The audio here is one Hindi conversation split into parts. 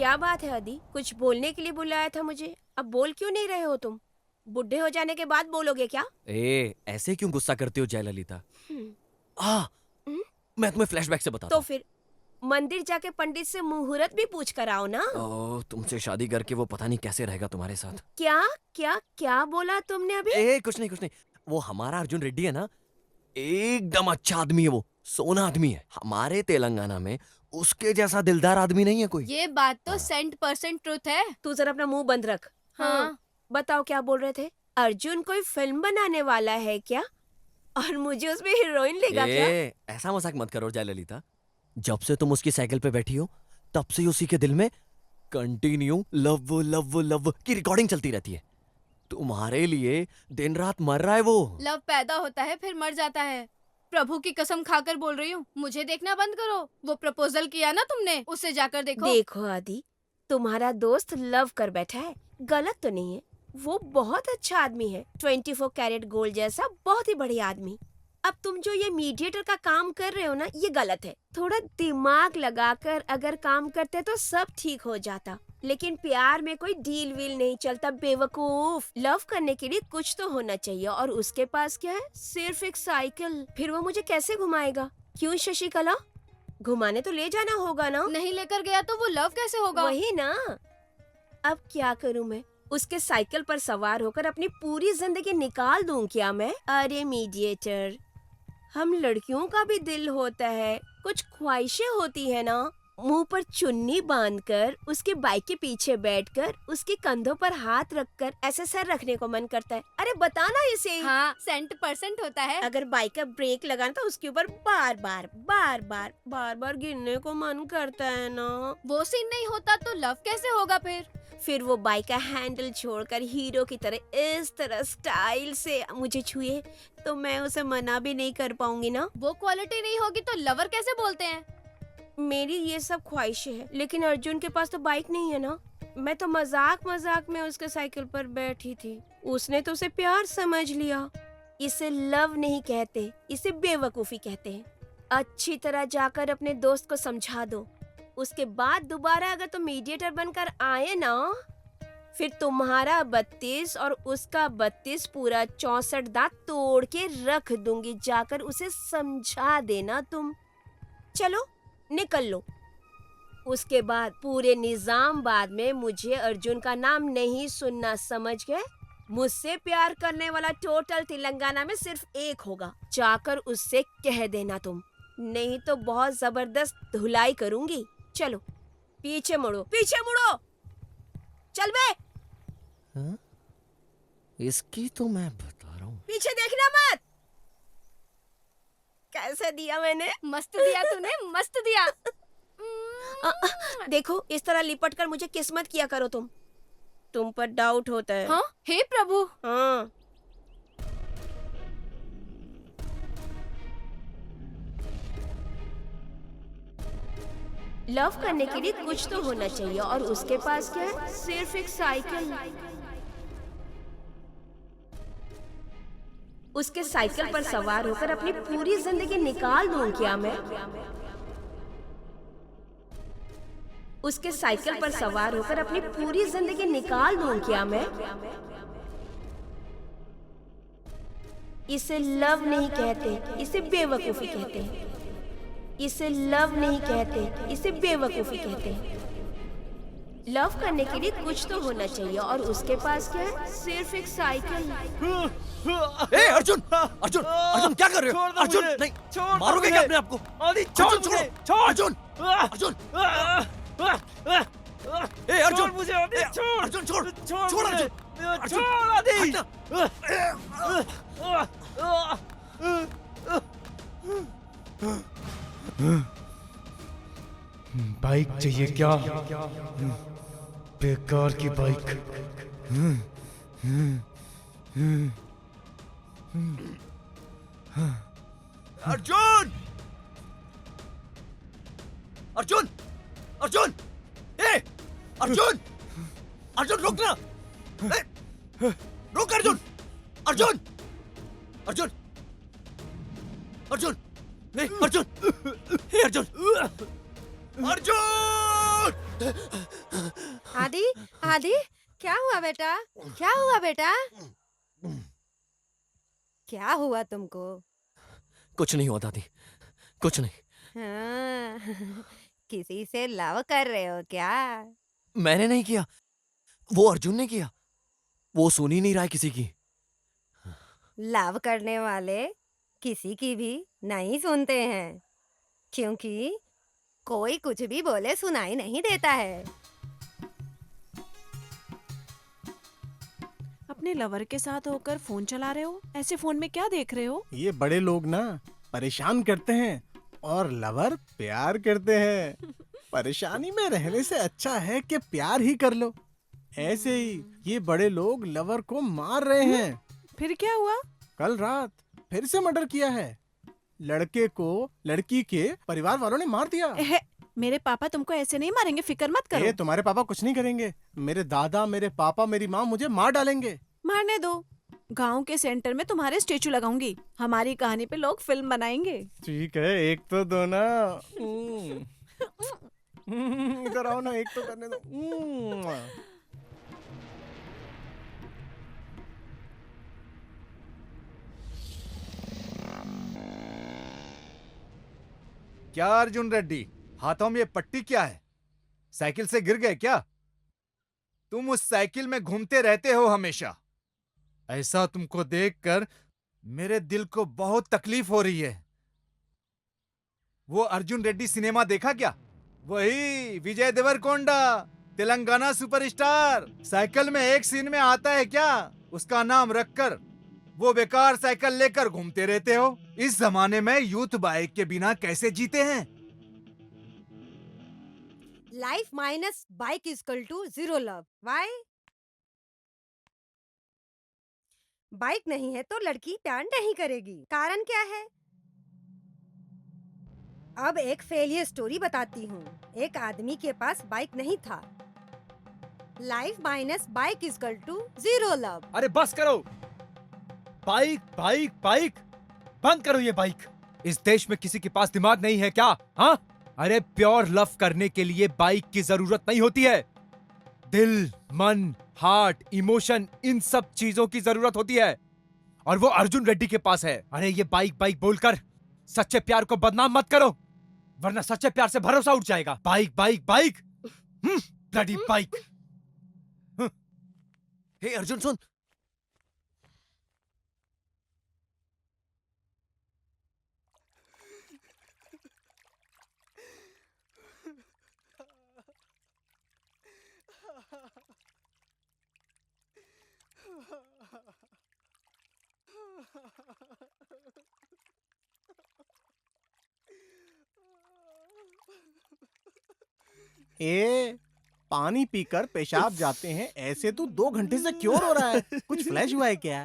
क्या बात है आदि? कुछ बोलने के लिए बुलाया था मुझे, अब बोल क्यों नहीं रहे हो तुम? बुढ़े हो जाने के बाद बोलोगे क्या? ऐसे क्यों गुस्सा करती हो जयललिता? हम्म, आ, हम्म? मैं तुम्हें फ्लैशबैक से तो बताता हूँ। फिर मंदिर जाके पंडित से मुहूर्त भी पूछ कर आओ ना। तुमसे शादी करके वो पता नहीं कैसे रहेगा तुम्हारे साथ। क्या क्या क्या बोला तुमने अभी? कुछ नहीं कुछ नहीं। वो हमारा अर्जुन रेड्डी है ना, एकदम अच्छा आदमी है, वो सोना आदमी है। हमारे तेलंगाना में उसके जैसा दिलदार आदमी नहीं है कोई। ये बात तो हाँ। 100% ट्रुथ है। तू जरा अपना मुंह बंद रख। हाँ। बताओ क्या बोल रहे थे? अर्जुन कोई फिल्म बनाने वाला है क्या? और मुझे उसमें हीरोइन लेगा क्या? ऐसा मजाक मत करो जयललिता। जब से तुम उसकी साइकिल पे बैठी हो तब से ही उसी के दिल में कंटिन्यू लव लव लव की रिकॉर्डिंग चलती रहती है। तुम्हारे लिए दिन रात मर रहा है वो। लव पैदा होता है फिर मर जाता है। प्रभु की कसम खाकर बोल रही हूँ, मुझे देखना बंद करो। वो प्रपोजल किया ना तुमने, उससे जाकर देखो। देखो आदि, तुम्हारा दोस्त लव कर बैठा है, गलत तो नहीं है। वो बहुत अच्छा आदमी है, 24 कैरेट गोल्ड जैसा बहुत ही बढ़िया आदमी। अब तुम जो ये मीडिएटर का काम कर रहे हो ना, ये गलत है। थोड़ा दिमाग लगाकर अगर काम करते तो सब ठीक हो जाता, लेकिन प्यार में कोई डील वील नहीं चलता बेवकूफ। लव करने के लिए कुछ तो होना चाहिए, और उसके पास क्या है? सिर्फ एक साइकिल। फिर वो मुझे कैसे घुमाएगा? क्यों शशिकला? घुमाने तो ले जाना होगा ना। नहीं लेकर गया तो वो लव कैसे होगा? वही ना। अब क्या करूं मैं? उसके साइकिल पर सवार होकर अपनी पूरी जिंदगी निकाल दूं क्या मैं? अरे मीडिएटर, हम लड़कियों का भी दिल होता है, कुछ ख्वाहिशें होती है ना। मुंह पर चुन्नी बांधकर उसकी बाइक के पीछे बैठकर उसके कंधों पर हाथ रखकर ऐसे सर रखने को मन करता है। अरे बताना इसे। हाँ, 100% होता है। अगर बाइक का ब्रेक लगाना तो उसके ऊपर बार बार बार बार बार बार गिरने को मन करता है ना। वो सीन नहीं होता तो लव कैसे होगा फिर? फिर वो बाइक का हैंडल छोड़कर हीरो की तरह इस तरह स्टाइल से मुझे छुए तो मैं उसे मना भी नहीं कर पाऊंगी ना। वो क्वालिटी नहीं होगी तो लवर कैसे बोलते हैं? मेरी ये सब ख्वाहिशें हैं, लेकिन अर्जुन के पास तो बाइक नहीं है ना। मैं तो मजाक मजाक में उसके साइकिल पर बैठी थी, उसने तो उसे प्यार समझ लिया। इसे लव नहीं कहते, इसे बेवकूफी कहते हैं। अच्छी तरह जाकर अपने दोस्त को समझा दो, उसके बाद दोबारा अगर तुम मीडिएटर बनकर आए ना, फिर तुम्हारा 32 और उसका 32 पूरा 64 दांत तोड़ के रख दूंगी। जाकर उसे समझा देना तुम। चलो निकल लो। उसके बाद पूरे निजामबाद में मुझे अर्जुन का नाम नहीं सुनना, समझ गए? मुझसे प्यार करने वाला टोटल तेलंगाना में सिर्फ एक होगा। जाकर उससे कह देना तुम, नहीं तो बहुत जबरदस्त धुलाई करूंगी। चलो पीछे मुड़ो, पीछे मुड़ो। चल बे। हाँ? इसकी तो मैं बता रहा हूँ। पीछे देखना मत। कैसे दिया मैंने? मस्त दिया तूने, मस्त दिया। देखो, इस तरह लिपट कर मुझे किस्मत किया करो तुम पर डाउट होता है। हाँ, हे प्रभु। हाँ। लव करने के लिए कुछ तो होना चाहिए, और उसके पास क्या है? सिर्फ एक साइकिल। उसके साइकिल पर सवार होकर अपनी पूरी जिंदगी निकाल दूं क्या मैं? उसके साइकिल पर सवार होकर अपनी पूरी जिंदगी निकाल दूं क्या मैं? इसे लव नहीं कहते, इसे बेवकूफी कहते हैं। इसे लव नहीं कहते, इसे बेवकूफी कहते हैं। लव करने के लिए कुछ तो होना चाहिए, और उसके पास क्या है? सिर्फ एक साइकिल। अर्जुन अर्जुन अर्जुन क्या कर रहे हो? अर्जुन नहीं, मारोगे क्या अपने आप को? छोड़ छोड़ अर्जुन अर्जुन अर्जुन मुझे आदि, छोड़ अर्जुन छोड़ छोड़ अर्जुन छोड़ आदि। बाइक चाहिए क्या? बेकार की बाइक। अर्जुन अर्जुन अर्जुन अर्जुन अर्जुन रुक ना। रुक अर्जुन अर्जुन अर्जुन अर्जुन अर्जुन अर्जुन अर्जुन आदि आदि क्या हुआ बेटा? क्या हुआ बेटा? क्या हुआ तुमको? कुछ नहीं हुआ दादी, कुछ नहीं। हाँ, किसी से लव कर रहे हो क्या? मैंने नहीं किया, वो अर्जुन ने किया। वो सुन ही नहीं रहा है किसी की। लव करने वाले किसी की भी नहीं सुनते हैं, क्योंकि कोई कुछ भी बोले सुनाई नहीं देता है। अपने लवर के साथ होकर फोन चला रहे हो? ऐसे फोन में क्या देख रहे हो? ये बड़े लोग ना परेशान करते हैं और लवर प्यार करते हैं। परेशानी में रहने से अच्छा है कि प्यार ही कर लो। ऐसे ही ये बड़े लोग लवर को मार रहे हैं। फिर क्या हुआ? कल रात फिर से मर्डर किया है। लड़के को लड़की के परिवार वालों ने मार दिया। मेरे पापा तुमको ऐसे नहीं मारेंगे, फिक्र मत करो। ए, तुम्हारे पापा कुछ नहीं करेंगे। मेरे दादा, मेरे पापा, मेरी माँ मुझे मार डालेंगे। मारने दो, गांव के सेंटर में तुम्हारे स्टेचू लगाऊंगी। हमारी कहानी पे लोग फिल्म बनाएंगे। ठीक है, एक तो दो ना। इधर आओ ना, एक तो करने दो। क्या अर्जुन रेड्डी, हाथों में ये पट्टी क्या है? साइकिल से गिर गए क्या? तुम उस साइकिल में घूमते रहते हो हमेशा। ऐसा तुमको देखकर मेरे दिल को बहुत तकलीफ हो रही है। वो अर्जुन रेड्डी सिनेमा देखा क्या? वही विजय देवरकोंडा, तेलंगाना सुपरस्टार। साइकिल में एक सीन में आता है क्या? उसका नाम रखकर वो बेकार साइकिल लेकर घूमते रहते हो। इस जमाने में यूथ बाइक के बिना कैसे जीते हैं? Life minus bike equal to zero love. Why? Bike नहीं है तो लड़की प्यार नहीं करेगी। कारण क्या है? अब एक फेलियर स्टोरी बताती हूँ। एक आदमी के पास बाइक नहीं था। Life minus bike equal to zero love. अरे बस करो। बाइक बाइक बाइक, बंद करो ये बाइक। इस देश में किसी के पास दिमाग नहीं है क्या? हाँ, अरे प्योर लव करने के लिए बाइक की जरूरत नहीं होती है। दिल, मन, हार्ट, इमोशन, इन सब चीजों की जरूरत होती है। और वो अर्जुन रेड्डी के पास है। अरे ये बाइक बाइक बोलकर सच्चे प्यार को बदनाम मत करो, वरना सच्चे प्यार से भरोसा उठ जाएगा। Bike bike bike, bloody bike. हे अर्जुन सुन। ए, पानी पीकर पेशाब जाते हैं, ऐसे तू 2 घंटे से क्यों रो रहा है? कुछ फ्लैश हुआ है क्या?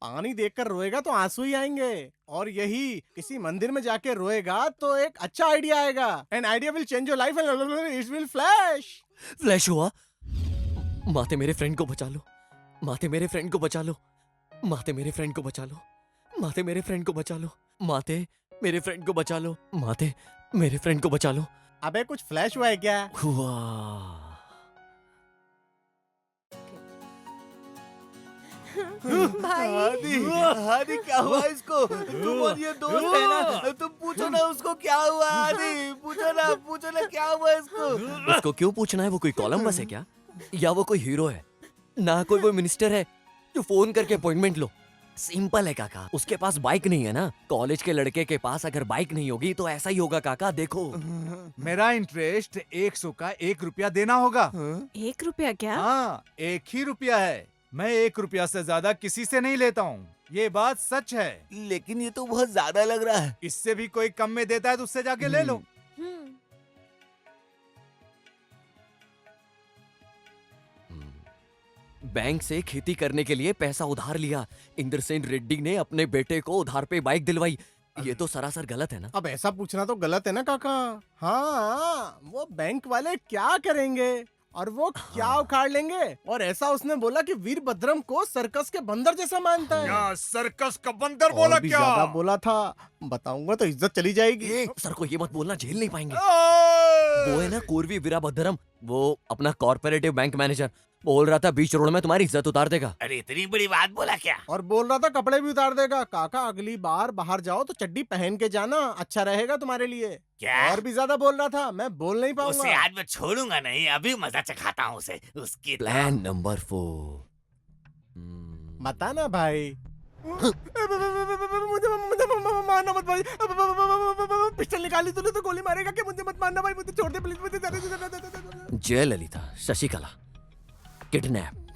पानी देखकर रोएगा तो आंसू ही आएंगे, और यही किसी मंदिर में जाके रोएगा तो एक अच्छा आइडिया आएगा। An idea will change your life and it will flash. Flash हुआ? माते मेरे फ्रेंड को बचा लो, माते मेरे फ्रेंड को बचा लो, माते मेरे फ्रेंड को बचा लो, माते मेरे फ्रेंड को बचा लो, माते मेरे फ्रेंड को बचा लो, माते मेरे फ्रेंड को बचा लो। अबे कुछ फ्लैश हुआ है क्या? हुआ। भाई आदि क्या हुआ इसको? तुम और ये दोस्त है ना, तुम पूछो ना उसको क्या हुआ। आदि पूछो ना क्या हुआ इसको। उसको क्यों पूछना है? वो कोई कोलंबस है क्या? या वो कोई हीरो है? ना कोई वो मिनिस्टर है जो फोन करके अपॉइंटमेंट लो। सिंपल है काका, उसके पास बाइक नहीं है ना। कॉलेज के लड़के के पास अगर बाइक नहीं होगी तो ऐसा ही होगा काका। देखो मेरा इंटरेस्ट 100 का 1 रुपया देना होगा। 1 रुपया क्या? हाँ, 1 ही रुपया है। मैं 1 रुपया से ज्यादा किसी से नहीं लेता हूँ, ये बात सच है। लेकिन ये तो बहुत ज्यादा लग रहा है। इससे भी कोई कम में देता है तो उससे जाके ले लो। बैंक से खेती करने के लिए पैसा उधार लिया। इंद्रसेन रेड्डी ने अपने बेटे को उधार पे बाइक दिलवाई। ये तो सरासर गलत है ना? अब ऐसा पूछना तो गलत है ना काका। हाँ, वो बैंक वाले क्या करेंगे और वो क्या उखाड़ लेंगे? और ऐसा उसने बोला कि वीरभद्रम को सर्कस के बंदर जैसा मानता है। क्या सर्कस का बंदर बोला और भी क्या? ज्यादा बोला था, बताऊंगा तो इज्जत चली जाएगी। सर को ये मत बोलना, झेल नहीं पाएंगे। वो है ना पूर्वी वीराभद्रम, वो अपना कॉर्पोरेटिव बैंक मैनेजर, बोल रहा था बीच रोड में तुम्हारी इज्जत उतार देगा। अरे इतनी बड़ी बात बोला क्या? और बोल रहा था कपड़े भी उतार देगा। काका अगली बार बाहर जाओ तो चड्डी पहन के जाना, अच्छा रहेगा तुम्हारे लिए। क्या? और भी ज्यादा बोल रहा था, मैं बोल नहीं उसे पाऊंगा। आज मैं छोड़ूंगा नहीं, अभी मजा चखाता हूँ उसे उसकी। Plan number 4। बता ना भाई। मुझे मारना मत भाई। पिस्टल निकाली तूने तो गोली मारेगा क्या? मुझे मत मारना भाई, मुझे छोड़ दे प्लीज, मुझे जयललिता, शशिकला, किडनैप,